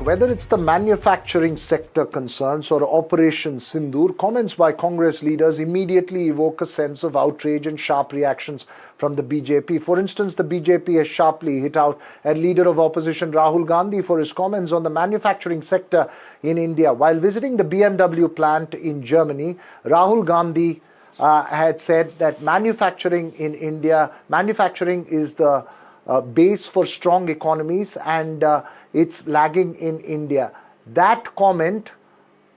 Whether it's the manufacturing sector concerns or Operation Sindoor, comments by Congress leaders immediately evoke a sense of outrage and sharp reactions from the BJP. For instance, the BJP has sharply hit out at leader of opposition Rahul Gandhi for his comments on the manufacturing sector in India. While visiting the BMW plant in Germany, Rahul Gandhi had said that manufacturing in India, manufacturing is the base for strong economies and it's lagging in India. That comment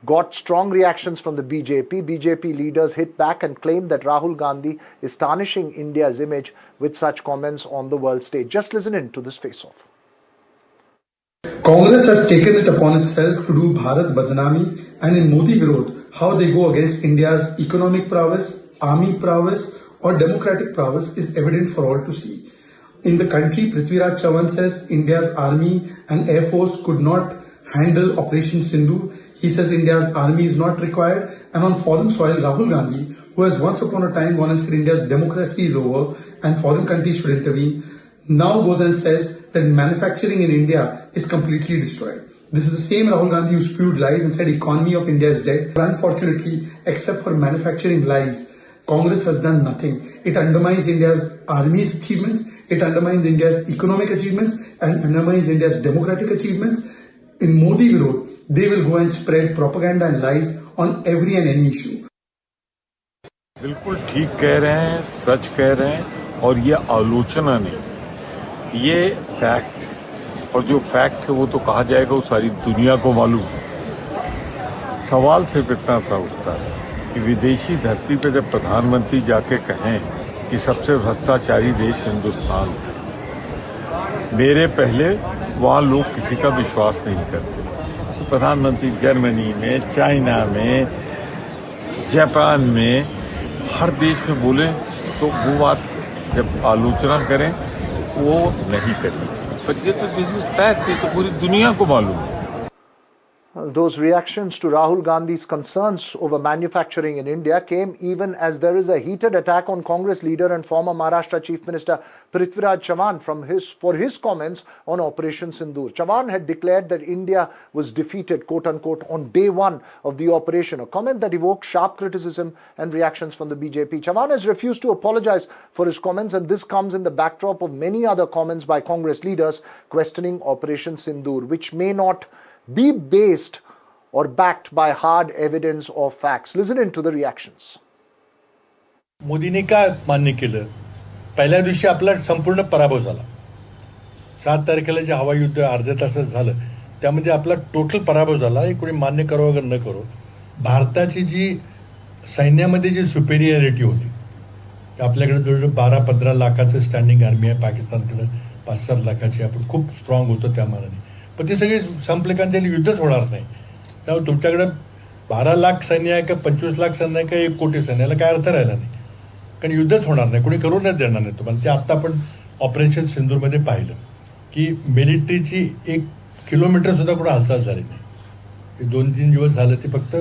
got strong reactions from the BJP. BJP leaders hit back and claimed that Rahul Gandhi is tarnishing India's image with such comments on the world stage. Just listen in to this face-off. Congress has taken it upon itself to do Bharat Badnami and in Modi Virod, how they go against India's economic prowess, army prowess or democratic prowess is evident for all to see. In the country, Prithviraj Chavan says India's army and air force could not handle Operation Sindoor. He says India's army is not required. And on foreign soil, Rahul Gandhi, who has once upon a time gone and said India's democracy is over and foreign countries should intervene, now goes and says that manufacturing in India is completely destroyed. This is the same Rahul Gandhi who spewed lies and said economy of India is dead. But unfortunately, except for manufacturing lies, Congress has done nothing. It undermines India's army's achievements, it undermines India's economic achievements and undermines India's democratic achievements. In Modi Virod, they will go and spread propaganda and lies on every and any issue. बिल्कुल ठीक कह रहे हैं, सच कह रहे हैं और ये आलोचना नहीं, ये फैक्ट और जो फैक्ट है वो तो कहा जाएगा वो सारी दुनिया को मालूम है। सवाल सिर्फ इतना सा उठता है कि विदेशी धरती पे जब प्रधानमंत्री जाके कहें कि सबसे भ्रष्टाचारी देश हिंदुस्तान था, मेरे पहले वहाँ लोग किसी का विश्वास नहीं करते। तो प्रधानमंत्री जर्मनी में, चाइना में, जापान में, हर देश में बोले तो वो बात जब आलोचना करें वो नहीं करनी। पर ये तो दिस इज फैक्ट, ये तो पूरी दुनिया को मालूम है। Those reactions to Rahul Gandhi's concerns over manufacturing in India came even as there is a heated attack on Congress leader and former Maharashtra Chief Minister Prithviraj Chavan for his comments on Operation Sindoor. Chavan had declared that India was defeated, quote-unquote, on day one of the operation, a comment that evoked sharp criticism and reactions from the BJP. Chavan has refused to apologize for his comments, and this comes in the backdrop of many other comments by Congress leaders questioning Operation Sindoor, which may not be based or backed by hard evidence or facts. Listen in to the reactions. मोदींनी काय मान्य केलं? पहिल्या दिवशी आपला संपूर्ण पराभव झाला. 7 तारखेला जे हवाई युद्ध अर्ध्या तासात झालं त्यामध्ये आपला टोटल पराभव झाला. हे कोणी मान्य करो अगर न करो, भारताची जी सैन्यामध्ये जी सुपेरियरिटी होती, आपल्याकडे जवळजवळ 12-15 लाखाचं स्टँडिंग आर्मी आहे, पाकिस्तानकडे 5-7 लाखाची, आपण खूप स्ट्रॉंग होतो त्या मानाने. पण ते सगळे संपले कारण त्याला युद्धच होणार नाही. त्यामुळे तुमच्याकडे 12 लाख सैन्य आहे का 25 लाख सैन्य आहे का 1 कोटी सैन्याला काय अर्थ राहिला नाही, कारण युद्धच होणार नाही, कोणी करूनच देणार नाही तुम्हाला. ते आत्ता आपण ऑपरेशन सिंदूरमध्ये पाहिलं की मिलिटरीची 1 किलोमीटर सुद्धा कुठं हालचाल झाली नाही. ते 2-3 दिवस झालं ते फक्त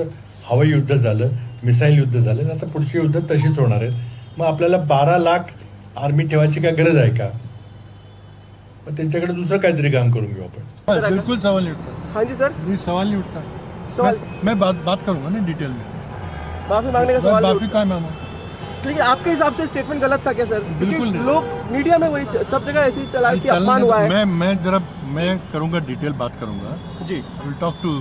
हवाई युद्ध झालं, मिसाईल युद्ध झालं. आता पुढची युद्ध तशीच होणार आहेत. मग आपल्याला 12 लाख आर्मी ठेवायची काय गरज आहे का? मग त्यांच्याकडे दुसरं काहीतरी काम करून घेऊ आपण. बिल्कुल सवाल नहीं उठता। हाँ जी सर, नहीं सवाल नहीं उठता। सवाल मैं बात करूंगा ना डिटेल में। माफी मांगने का सवाल माफी का मांगो? लेकिन आपके हिसाब से स्टेटमेंट गलत था क्या सर? बिल्कुल नहीं। लोग मीडिया में वही सब जगह ऐसे ही चला कि अपमान हुआ है। मैं करूंगा, डिटेल बात करूंगा ji. I will talk to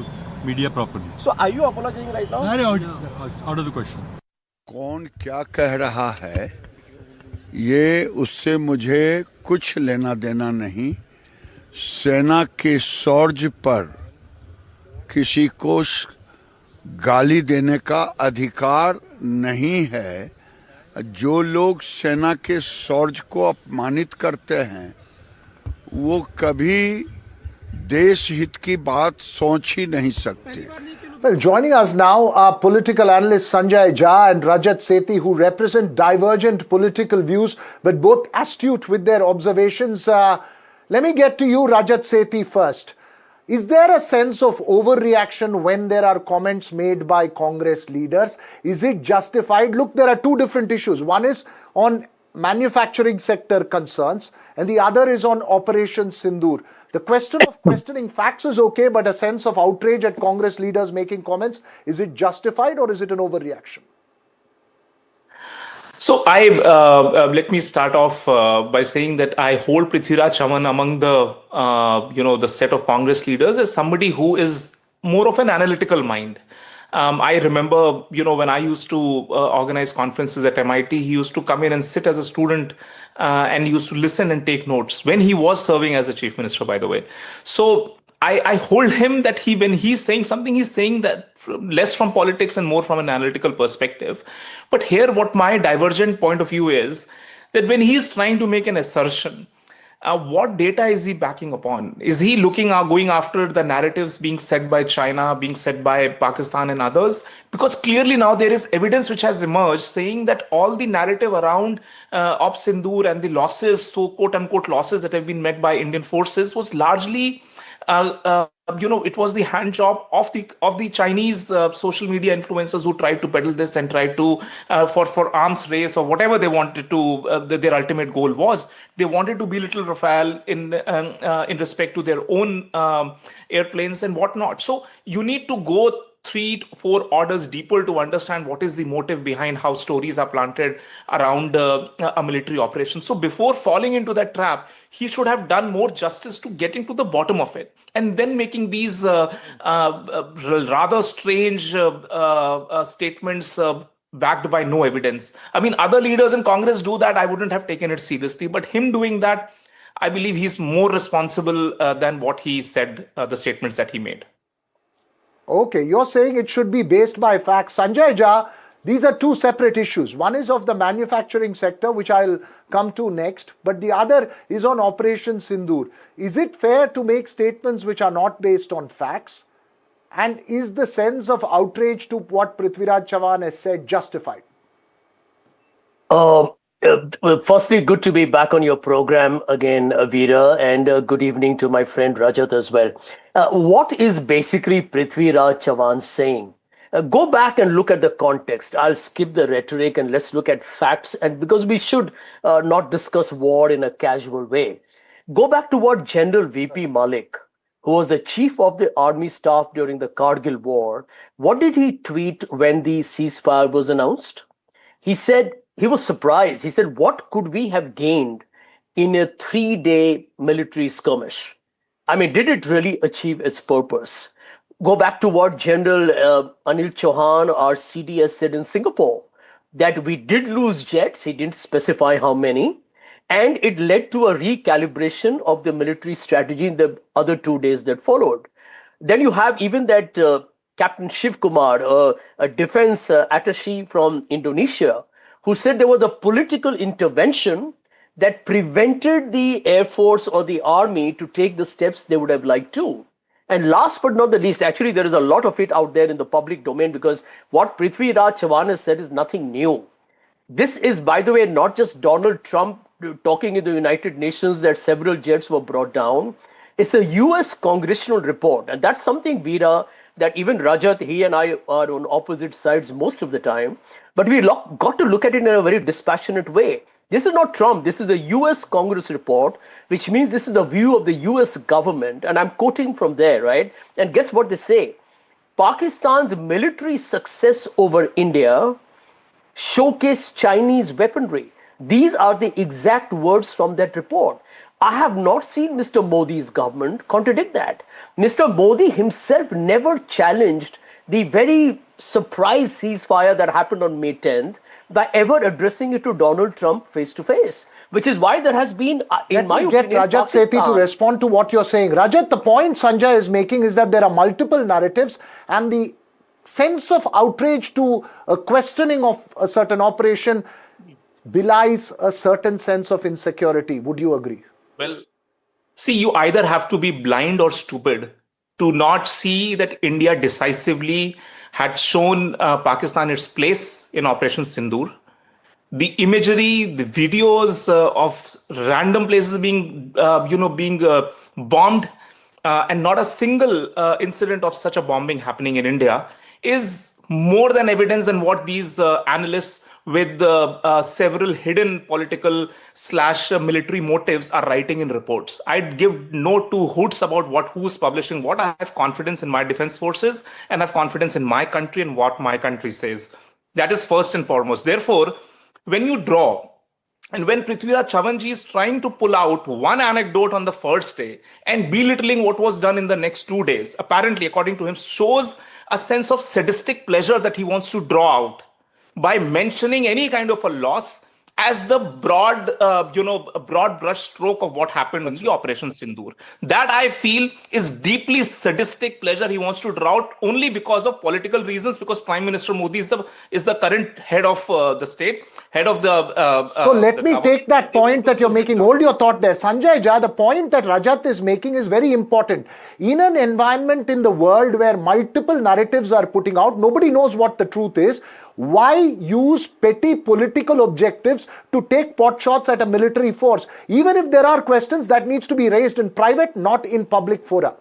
media properly. So are you apologising right now? अरे आउट ऑफ द क्वेश्चन। कौन क्या कह रहा है ये उससे मुझे कुछ लेना देना नहीं। सेना के शौर्य पर किसी को गाली देने का अधिकार नहीं है। जो लोग सेना के शौर्य को अपमानित करते हैं वो कभी देश हित की बात सोच ही नहीं सकते। Well, joining us now are political analysts Sanjay Jha and Rajat Sethi, who represent divergent political views but both astute with their observations. Let me get to you, Rajat Sethi, first. Is there a sense of overreaction when there are comments made by Congress leaders? Is it justified? Look, there are two different issues. One is on manufacturing sector concerns, and the other is on Operation Sindoor. The question of questioning facts is okay, but a sense of outrage at Congress leaders making comments, is it justified or is it an overreaction? So let me start off by saying that I hold Prithviraj Chavan among the the set of Congress leaders as somebody who is more of an analytical mind. I remember, when I used to organize conferences at MIT, he used to come in and sit as a student and used to listen and take notes when he was serving as a chief minister, by the way. So I hold him that when he's saying something, he's saying that less from politics and more from an analytical perspective. But here, what my divergent point of view is that when he's trying to make an assertion, what data is he backing upon? Is he going after the narratives being said by China, being said by Pakistan and others? Because clearly now there is evidence which has emerged saying that all the narrative around Op Sindoor and the losses, so quote unquote losses that have been met by Indian forces was largely it was the hand job of the Chinese social media influencers who tried to peddle this and tried to for arms race or whatever they wanted to. Their ultimate goal was they wanted to belittle Rafale in respect to their own airplanes and whatnot. So you need to go 3 to 4 orders deeper to understand what is the motive behind how stories are planted around a military operation. So before falling into that trap, he should have done more justice to getting to the bottom of it and then making these rather strange statements backed by no evidence. I mean, other leaders in Congress do that. I wouldn't have taken it seriously, but him doing that, I believe he's more responsible than what he said, the statements that he made. Okay, you're saying it should be based by facts. Sanjay Jha, these are two separate issues. One is of the manufacturing sector, which I'll come to next, but the other is on Operation Sindoor. Is it fair to make statements which are not based on facts? And is the sense of outrage to what Prithviraj Chavan has said justified? Firstly, good to be back on your program again, Veera, and good evening to my friend Rajat as well. What is basically Prithviraj Chavan saying? Go back and look at the context. I'll skip the rhetoric and let's look at facts, and because we should not discuss war in a casual way. Go back to what General VP Malik, who was the chief of the army staff during the Kargil war, what did he tweet when the ceasefire was announced? He said he was surprised. He said, what could we have gained in a 3-day military skirmish? I mean, did it really achieve its purpose? Go back to what General Anil Chauhan, our CDS, said in Singapore, that we did lose jets. He didn't specify how many. And it led to a recalibration of the military strategy in the other 2 days that followed. Then you have even that Captain Shiv Kumar, a defense attaché from Indonesia, who said there was a political intervention that prevented the Air Force or the Army to take the steps they would have liked to. And last but not the least, actually, there is a lot of it out there in the public domain, because what Prithviraj Chavan has said is nothing new. This is, by the way, not just Donald Trump talking in the United Nations that several jets were brought down. It's a US congressional report. And that's something, Veera, that even Rajat, he and I are on opposite sides most of the time. But we got to look at it in a very dispassionate way. This is not Trump. This is a US Congress report, which means this is the view of the US government. And I'm quoting from there, right? And guess what they say? Pakistan's military success over India showcased Chinese weaponry. These are the exact words from that report. I have not seen Mr. Modi's government contradict that. Mr. Modi himself never challenged the very surprise ceasefire that happened on May 10th by ever addressing it to Donald Trump face to face, which is why there has been, in my opinion, get Rajat Sethi to respond to what you're saying. Rajat, the point Sanjay is making is that there are multiple narratives, and the sense of outrage to a questioning of a certain operation belies a certain sense of insecurity. Would you agree? Well, see, you either have to be blind or stupid to not see that India decisively had shown Pakistan its place in Operation Sindoor. The imagery, the videos of random places being bombed, and not a single incident of such a bombing happening in India is more than evidence than what these analysts with several hidden political slash military motives are writing in reports. I'd give no two hoots about who's publishing what. I have confidence in my defense forces and have confidence in my country and what my country says. That is first and foremost. Therefore, when you draw and when Prithviraj Chavan is trying to pull out one anecdote on the first day and belittling what was done in the next 2 days, apparently, according to him, shows a sense of sadistic pleasure that he wants to draw out by mentioning any kind of a loss as the broad brush stroke of what happened in the Operation Sindoor. That I feel is deeply sadistic pleasure he wants to draw out only because of political reasons, because Prime Minister Modi is the current head of the state, head of the. So let me take that point that you're making. Hold your thought there. Sanjay Jha, the point that Rajat is making is very important. In an environment in the world where multiple narratives are putting out, nobody knows what the truth is. Why use petty political objectives to take pot shots at a military force? Even if there are questions that needs to be raised in private, not in public fora.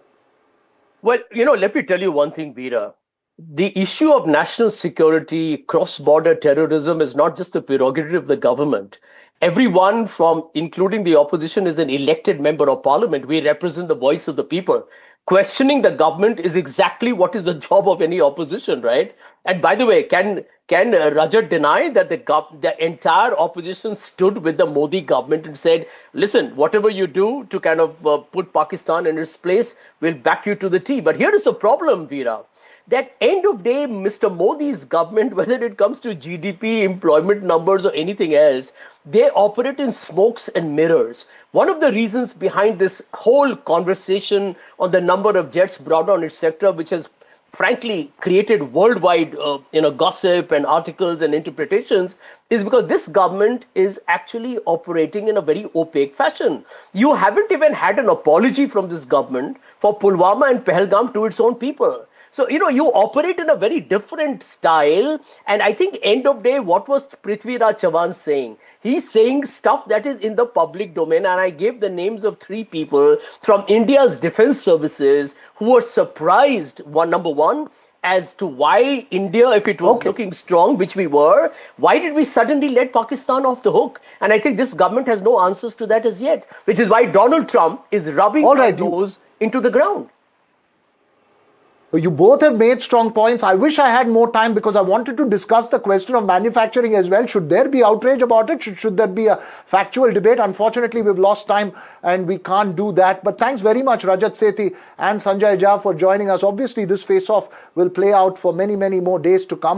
Well, let me tell you one thing, Veera. The issue of national security, cross-border terrorism is not just the prerogative of the government. Everyone including the opposition, is an elected member of parliament. We represent the voice of the people. Questioning the government is exactly what is the job of any opposition, right? And by the way, can Rajat deny that the entire opposition stood with the Modi government and said, listen, whatever you do to kind of put Pakistan in its place, we'll back you to the T. But here is the problem, Veera. That end of day, Mr. Modi's government, whether it comes to GDP, employment numbers, or anything else, they operate in smokes and mirrors. One of the reasons behind this whole conversation on the number of jets brought on, etc., which has frankly created worldwide gossip and articles and interpretations, is because this government is actually operating in a very opaque fashion. You haven't even had an apology from this government for Pulwama and Pahalgam to its own people. So, you operate in a very different style. And I think end of day, what was Prithviraj Chavan saying? He's saying stuff that is in the public domain. And I gave the names of 3 people from India's defense services who were surprised, number one, as to why India, if it was looking strong, which we were, why did we suddenly let Pakistan off the hook? And I think this government has no answers to that as yet, which is why Donald Trump is rubbing their nose into the ground. You both have made strong points. I wish I had more time because I wanted to discuss the question of manufacturing as well. Should there be outrage about it? Should there be a factual debate? Unfortunately, we've lost time and we can't do that. But thanks very much, Rajat Sethi and Sanjay Jha, for joining us. Obviously, this face-off will play out for many, many more days to come.